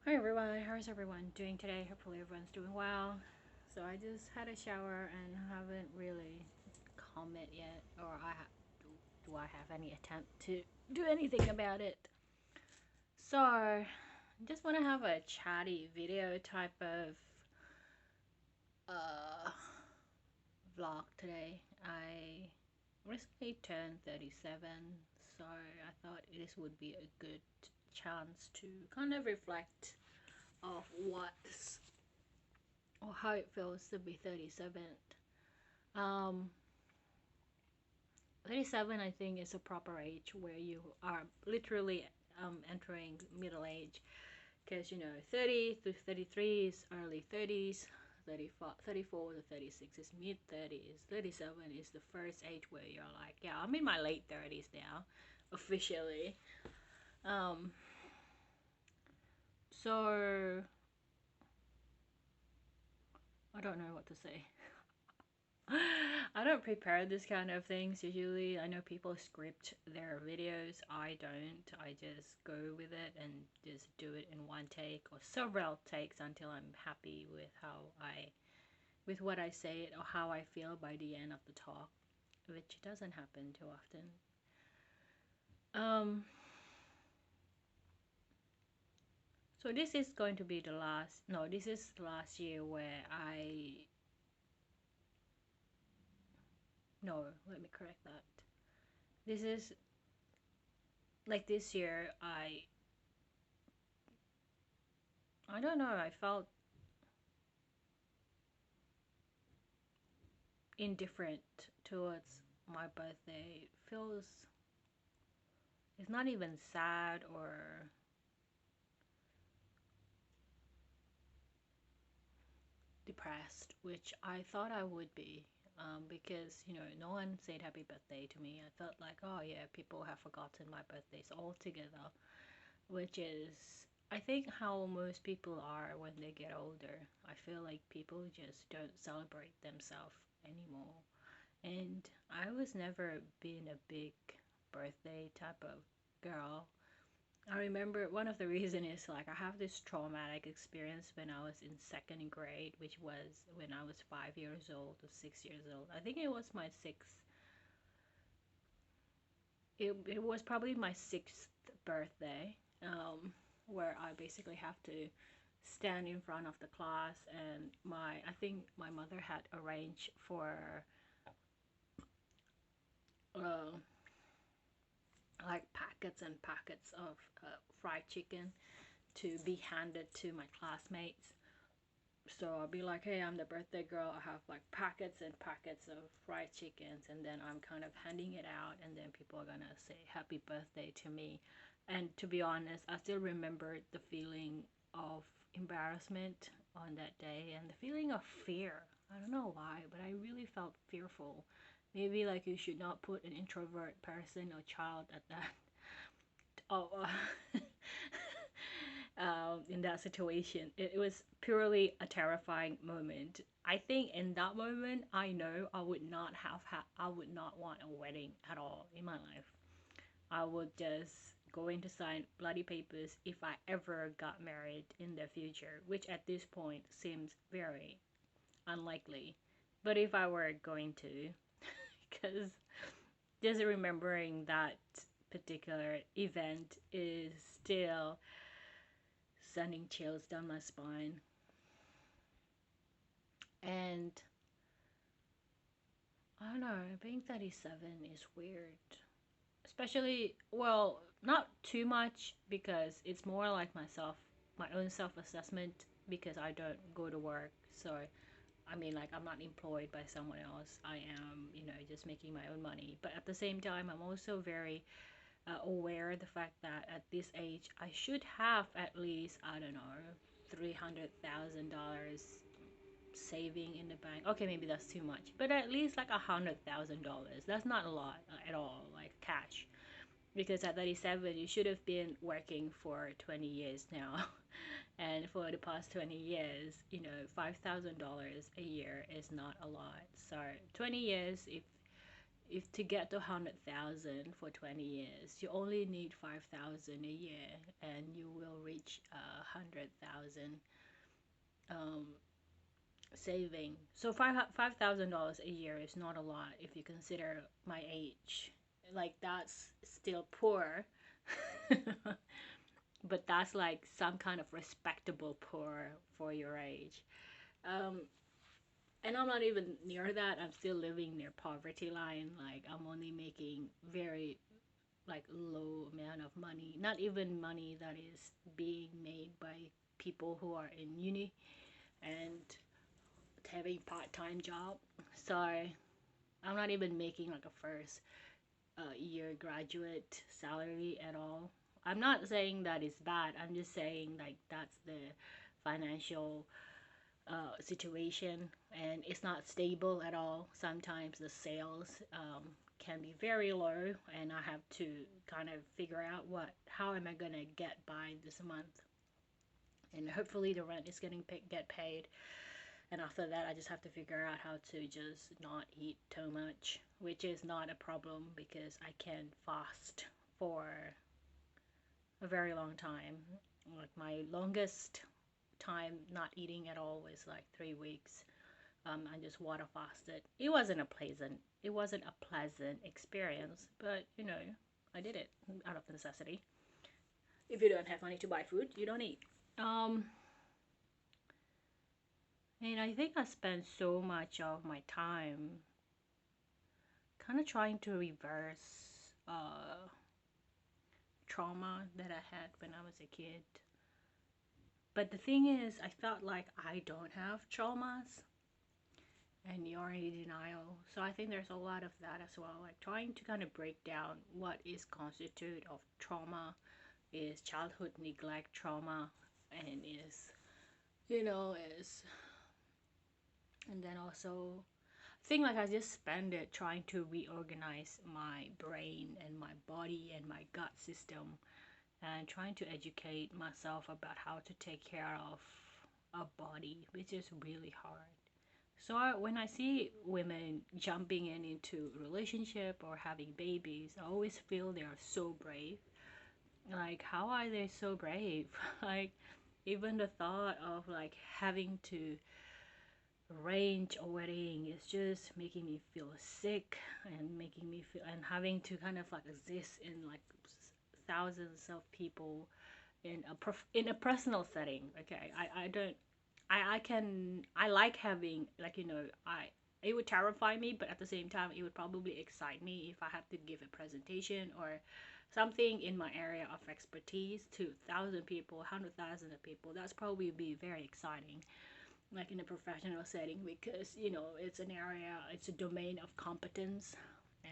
Hi everyone, how's everyone doing today? Hopefully everyone's doing well. So I just had a shower and haven't really comment yet, or do I have any attempt to do anything about it? So I just want to have a chatty video type of uh, vlog today. I recently turned 37, so I thought this would be a good chance to kind of reflect of what's or how it feels to be 37. Um, 37, I think, is a proper age where you are literally entering middle age, because 30 to 33 is early 30s, 34 to 36 is mid 30s, 37 is the first age where you're like, yeah, I'm in my late 30s now, officially. Um, so I don't know what to say. I don't prepare this kind of things usually. I know people script their videos. I don't. I just go with it and just do it in one take or several takes until I'm happy with with what I say or how I feel by the end of the talk, which doesn't happen too often. Um, so this is going to be the last, no, this is the last year where no, let me correct that. This is, like this year, I don't know, I felt indifferent towards my birthday. It feels, it's not even sad or depressed, which I thought I would be, because no one said happy birthday to me. I felt like, oh yeah, people have forgotten my birthdays altogether, which is, I think, how most people are when they get older. I feel like people just don't celebrate themselves anymore. And I was never been a big birthday type of girl. I remember one of the reason is like I have this traumatic experience when I was in second grade, which was when I was 5 years old or 6 years old. I think it was my sixth. It was probably my sixth birthday, where I basically have to stand in front of the class, and I think my mother had arranged for uh, like packets and packets of fried chicken to be handed to my classmates. So I'll be like, hey, I'm the birthday girl. I have like packets and packets of fried chickens, and then I'm kind of handing it out, and then people are gonna say happy birthday to me. And to be honest, I still remember the feeling of embarrassment on that day and the feeling of fear. I don't know why, but I really felt fearful. Maybe like you should not put an introvert person or child at that oh, in that situation. It was purely a terrifying moment. I think in that moment, I know I would not I would not want a wedding at all in my life. I would just going to sign bloody papers if I ever got married in the future, which at this point seems very unlikely. But if I were going to, because just remembering that particular event is still sending chills down my spine. And I don't know, being 37 is weird. Especially, well, not too much because it's more like my own self assessment because I don't go to work. So, I mean, like, I'm not employed by someone else. I am, just making my own money. But at the same time, I'm also very aware of the fact that at this age, I should have at least, I don't know, $300,000 saving in the bank. Okay, maybe that's too much, but at least like $100,000. That's not a lot at all, like cash. Because at 37, you should have been working for 20 years now. And for the past 20 years, $5,000 a year is not a lot. So 20 years, if if to get to 100,000 for 20 years, you only need 5,000 a year, and you will reach 100,000 um, saving. So $5,000 a year is not a lot if you consider my age. Like that's still poor, but that's like some kind of respectable poor for your age. Um, and I'm not even near that. I'm still living near poverty line. Like I'm only making very like low amount of money. Not even money that is being made by people who are in uni and having part-time job. So I'm not even making like a first year graduate salary at all. I'm not saying that it's bad. I'm just saying like that's the financial situation, and it's not stable at all. Sometimes the sales can be very low, and I have to kind of figure out how am I gonna get by this month, and hopefully the rent is get paid. And after that, I just have to figure out how to just not eat too much, which is not a problem because I can fast for a very long time. Like my longest time not eating at all was like 3 weeks. I just water fasted. It wasn't a pleasant experience, but I did it out of necessity. If you don't have money to buy food, you don't eat. Um, and I think I spent so much of my time kind of trying to reverse trauma that I had when I was a kid. But the thing is, I felt like I don't have traumas, and you're in denial. So I think there's a lot of that as well. Like trying to kind of break down what is constitute of trauma, is childhood neglect trauma, and is and then also I think like I just spend it trying to reorganize my brain and my body and my gut system, and trying to educate myself about how to take care of a body, which is really hard. So when I see women jumping into a relationship or having babies, I always feel they are so brave. Like, how are they so brave? Like, even the thought of like having to arrange a wedding is just making me feel sick, and making me feel, and having to kind of like exist in like thousands of people in a personal setting. Okay, I don't I can I like having like I it would terrify me, but at the same time it would probably excite me if I have to give a presentation or something in my area of expertise to 1,000 people, 100,000 of people. That's probably be very exciting, like in a professional setting, because it's an area, it's a domain of competence,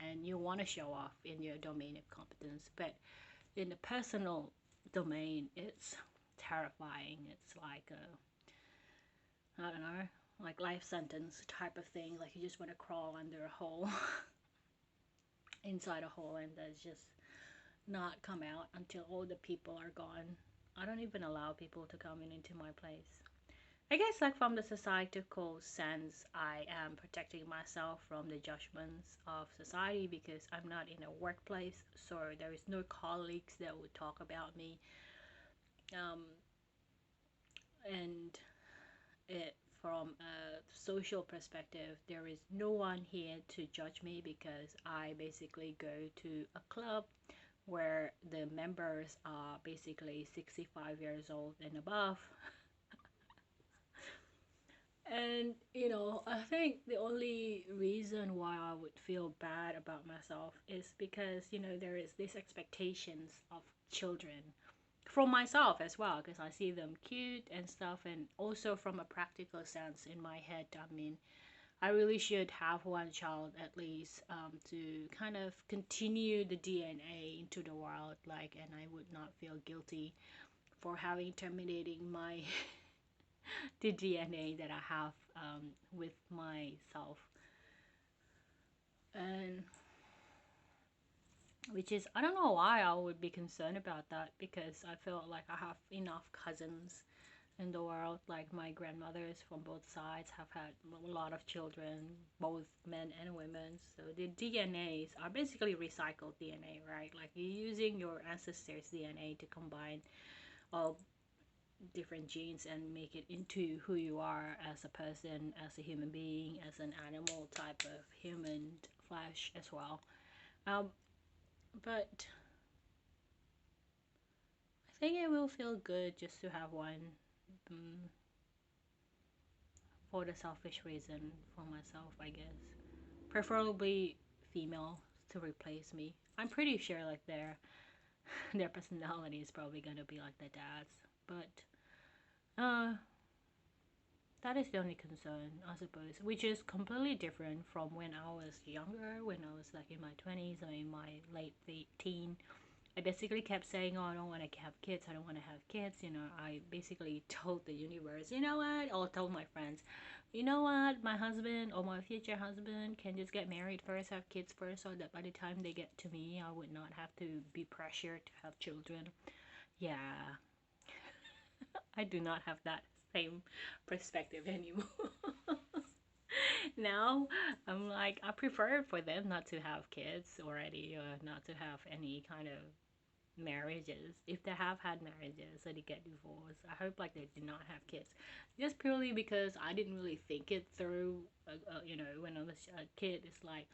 and you want to show off in your domain of competence. But in the personal domain, it's terrifying. It's like I don't know, like life sentence type of thing. Like you just want to crawl under a hole, inside a hole, and there's just not come out until all the people are gone. I don't even allow people to come into my place. I guess like from the societal sense, I am protecting myself from the judgments of society because I'm not in a workplace, so there is no colleagues that would talk about me. Um, and it from a social perspective, there is no one here to judge me because I basically go to a club where the members are basically 65 years old and above. And I think the only reason why I would feel bad about myself is because there is these expectations of children from myself as well, because I see them cute and stuff, and also from a practical sense in my head, I mean, I really should have one child at least, to kind of continue the DNA into the world, like, and I would not feel guilty for having terminating my the DNA that I have, with myself. And which is, I don't know why I would be concerned about that, because I feel like I have enough cousins in the world. Like my grandmothers from both sides have had a lot of children, both men and women. So the DNAs are basically recycled DNA, right? Like you're using your ancestors' DNA to combine all different genes and make it into who you are as a person, as a human being, as an animal type of human flesh as well. Um, but I think it will feel good just to have one, um, for the selfish reason for myself, I guess. Preferably female to replace me. I'm pretty sure like their personality is probably gonna be like their dad's, but that is the only concern, I suppose, which is completely different from when I was younger, when I was like in my 20s or in my late teen. I basically kept saying, oh, I don't want to have kids, I don't want to have kids. You know, I basically told the universe, you know what, or told my friends, you know what, my husband or my future husband can just get married first, have kids first, so that by the time they get to me, I would not have to be pressured to have children. Yeah, I do not have that same perspective anymore. Now I'm like, I prefer for them not to have kids already, or not to have any kind of marriages. If they have had marriages or they get divorced, I hope like they did not have kids, just purely because I didn't really think it through. You know, when I was a kid, it's like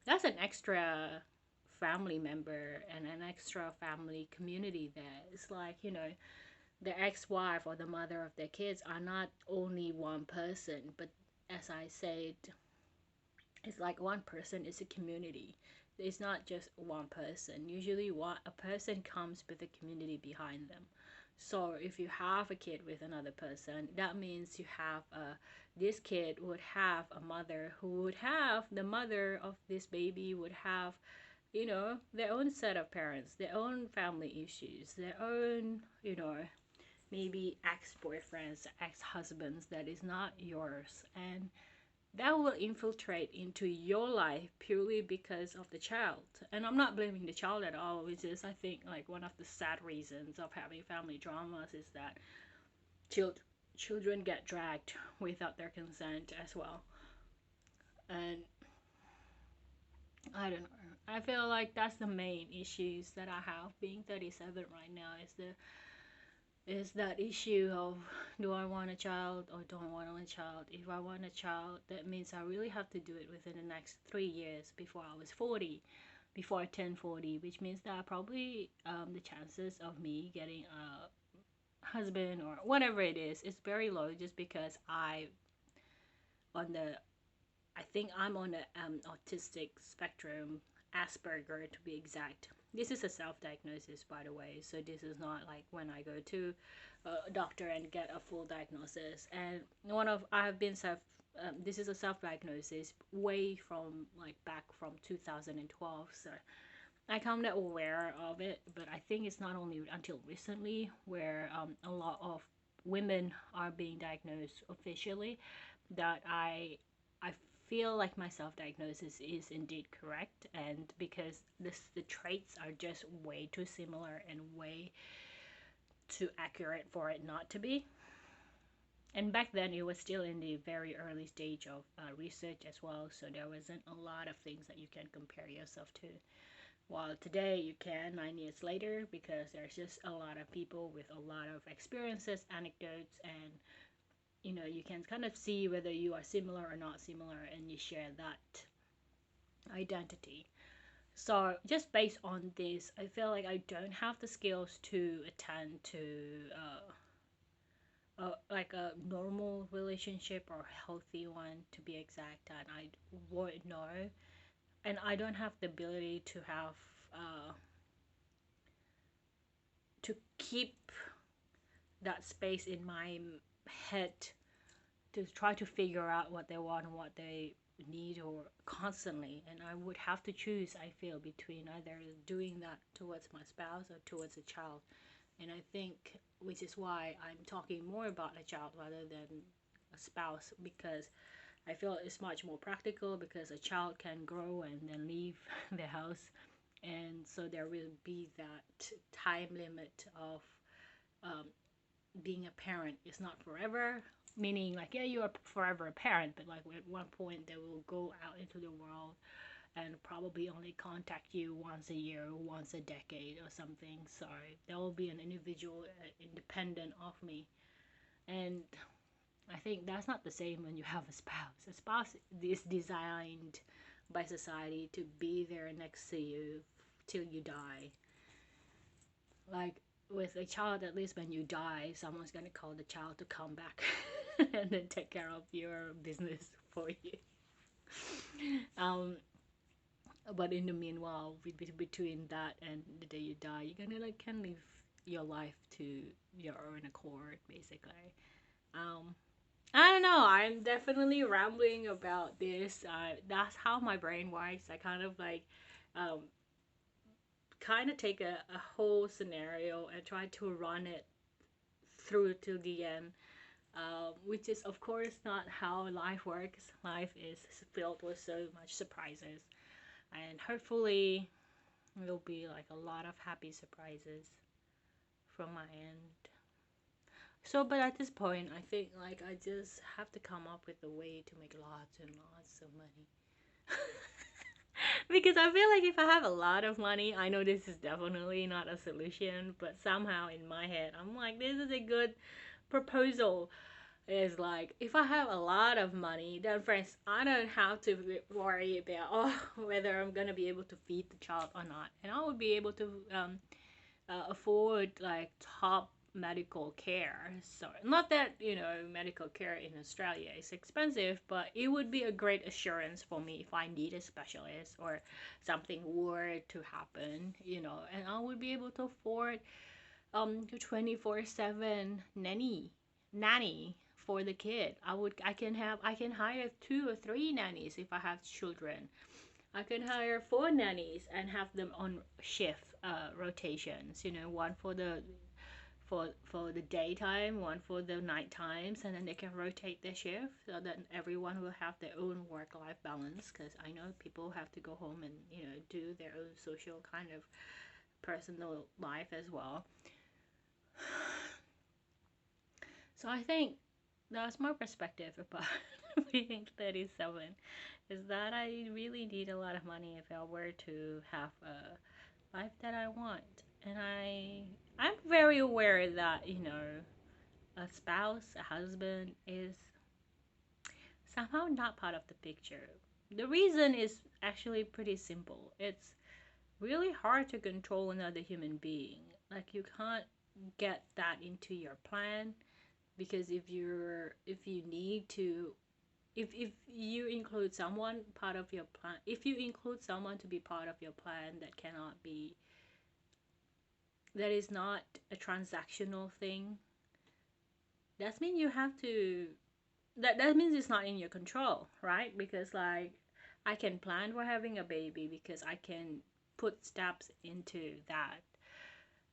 that's an extra family member and an extra family community there. It's like, you know, the ex-wife or the mother of their kids are not only one person, but as I said, it's like one person is a community. It's not just one person. Usually a person comes with a community behind them. So if you have a kid with another person, that means you have this kid would have a mother who would have the mother of this baby would have, you know, their own set of parents, their own family issues, their own, you know, maybe ex-boyfriends, ex-husbands that is not yours, and that will infiltrate into your life purely because of the child. And I'm not blaming the child at all. It's just, I think, like one of the sad reasons of having family dramas is that children get dragged without their consent as well. And I don't know. I feel like that's the main issues that I have being 37 right now, is that issue of, do I want a child or don't want a child? If I want a child, that means I really have to do it within the next 3 years before I was 40, before I turn 40, which means that probably the chances of me getting a husband or whatever it is very low, just because on the I think I'm on the autistic spectrum, Asperger to be exact. This is a self-diagnosis, by the way, so this is not like when I go to a doctor and get a full diagnosis. And I have been this is a self-diagnosis way from like back from 2012, so I kind of aware of it, but I think it's not only until recently where a lot of women are being diagnosed officially that I feel like my self-diagnosis is indeed correct, and because the traits are just way too similar and way too accurate for it not to be. And back then it was still in the very early stage of research as well, so there wasn't a lot of things that you can compare yourself to. While today you can, 9 years later, because there's just a lot of people with a lot of experiences, anecdotes, and you know, you can kind of see whether you are similar or not similar, and you share that identity. So just based on this, I feel like I don't have the skills to attend to like a normal relationship or healthy one to be exact, and I won't know, and I don't have the ability to have to keep that space in my head to try to figure out what they want and what they need or constantly, and I would have to choose, I feel, between either doing that towards my spouse or towards a child. And I think, which is why I'm talking more about a child rather than a spouse, because I feel it's much more practical, because a child can grow and then leave the house, and so there will be that time limit of being a parent is not forever. Meaning, like, yeah, you are forever a parent, but like at one point they will go out into the world and probably only contact you once a year, once a decade, or something. So there will be an individual independent of me, and I think that's not the same when you have a spouse. A spouse is designed by society to be there next to you till you die. Like with a child, at least when you die, someone's gonna call the child to come back and then take care of your business for you. Um, but in the meanwhile, between that and the day you die, you're gonna like can live your life to your own accord, basically. Um, I don't know. I'm definitely rambling about this. That's how my brain works. I kind of like, um, kind of take a whole scenario and try to run it through to the end. Which is of course not how life works. Life is filled with so much surprises, and hopefully there'll be like a lot of happy surprises from my end. So, but at this point, I think like I just have to come up with a way to make lots and lots of money. Because I feel like if I have a lot of money, I know this is definitely not a solution, but somehow in my head, I'm like, this is a good proposal. Is like, if I have a lot of money, then friends, I don't have to worry about whether I'm gonna be able to feed the child or not, and I would be able to afford like top medical care. So not that medical care in Australia is expensive, but it would be a great assurance for me if I need a specialist or something were to happen, and I would be able to afford 24/7 nanny for the kid. I can hire 2 or 3 nannies if I have children. I can hire 4 nannies and have them on shift rotations. One for the daytime, one for the night times, and then they can rotate their shift so that everyone will have their own work-life balance. Because I know people have to go home and do their own social kind of personal life as well. So I think that's my perspective about being 37, is that I really need a lot of money if I were to have a life that I want. And I'm very aware that, a spouse, a husband is somehow not part of the picture. The reason is actually pretty simple. It's really hard to control another human being. Like you can't get that into your plan, because if you need to, if you include someone part of your plan, if you include someone to be part of your plan, that is not a transactional thing, that means you have to, that means it's not in your control, right? Because like I can plan for having a baby because I can put steps into that.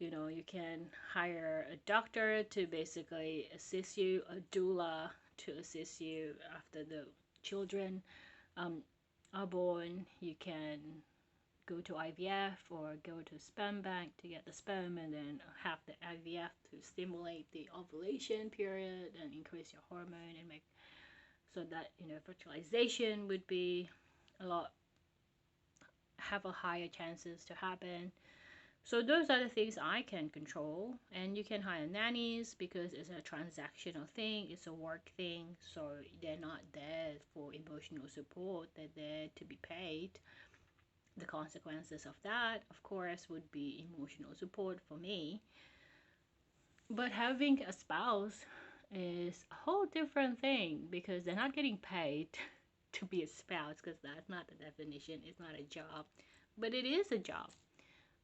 You can hire a doctor to basically assist you, a doula to assist you after the children are born. You can go to IVF or go to a sperm bank to get the sperm, and then have the IVF to stimulate the ovulation period and increase your hormone and make so that fertilization would be a lot, have a higher chances to happen. So those are the things I can control, and you can hire nannies because it's a transactional thing, it's a work thing, so they're not there for emotional support, they're there to be paid. The consequences of that, of course, would be emotional support for me. But having a spouse is a whole different thing, because they're not getting paid to be a spouse, because that's not the definition, it's not a job, but it is a job.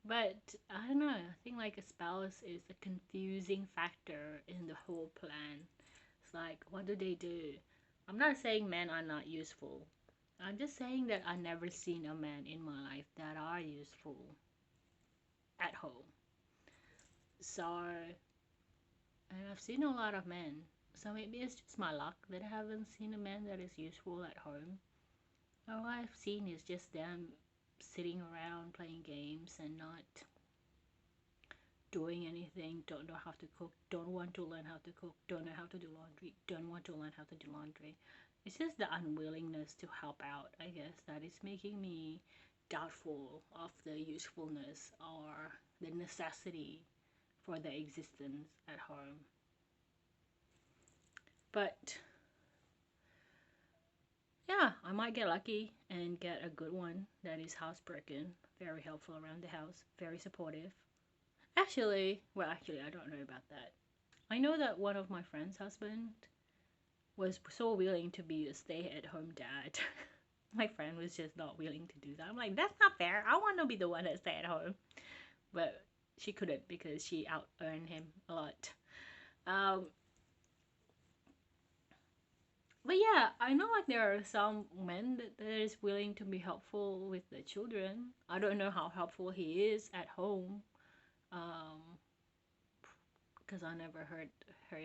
But I don't know, I think like a spouse is a confusing factor in the whole plan. It's like, what do they do? I'm not saying men are not useful. I'm just saying that I've never seen a man in my life that are useful at home. So, and I've seen a lot of men. So maybe it's just my luck that I haven't seen a man that is useful at home. All I've seen is just them sitting around playing games and not doing anything, don't know how to cook, don't want to learn how to cook, don't know how to do laundry, don't want to learn how to do laundry. It's just the unwillingness to help out, I guess, that is making me doubtful of the usefulness or the necessity for the existence at home. But yeah, I might get lucky and get a good one that is housebroken, very helpful around the house, very supportive. Actually, I don't know about that. I know that one of my friend's husband was so willing to be a stay-at-home dad. My friend was just not willing to do that. I'm like, that's not fair. I want to be the one that stay at home. But she couldn't because she out-earned him a lot. Um, but yeah, I know like there are some men that is willing to be helpful with the children. I don't know how helpful he is at home, because I never heard her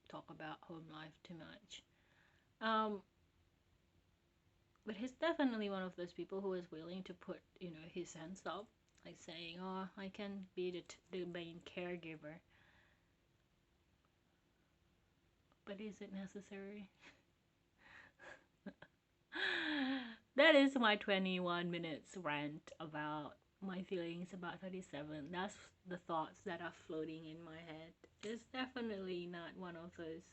talk about home life too much. Um, but he's definitely one of those people who is willing to put, his hands up, like saying, "Oh, I can be the main caregiver." But is it necessary? That is my 21 minutes rant about my feelings about 37. That's the thoughts that are floating in my head. It's definitely not one of those.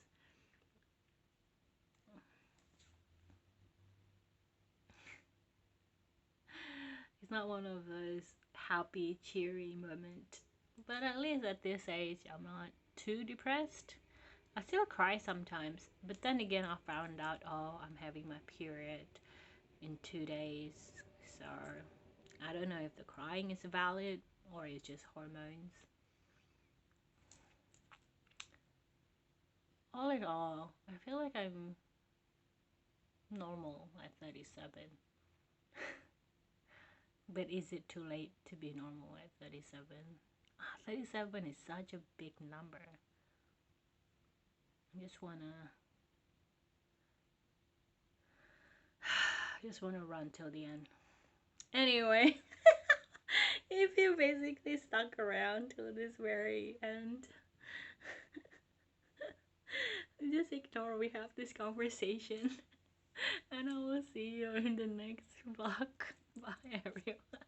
It's not one of those happy, cheery moments. But at least at this age, I'm not too depressed. I still cry sometimes, but then again, I found out, oh, I'm having my period in 2 days. So I don't know if the crying is valid or it's just hormones. All in all, I feel like I'm normal at 37. But is it too late to be normal at 37? 37 is such a big number. I just wanna run till the end. Anyway, if you basically stuck around till this very end, just ignore we have this conversation, and I will see you in the next vlog. Bye, everyone.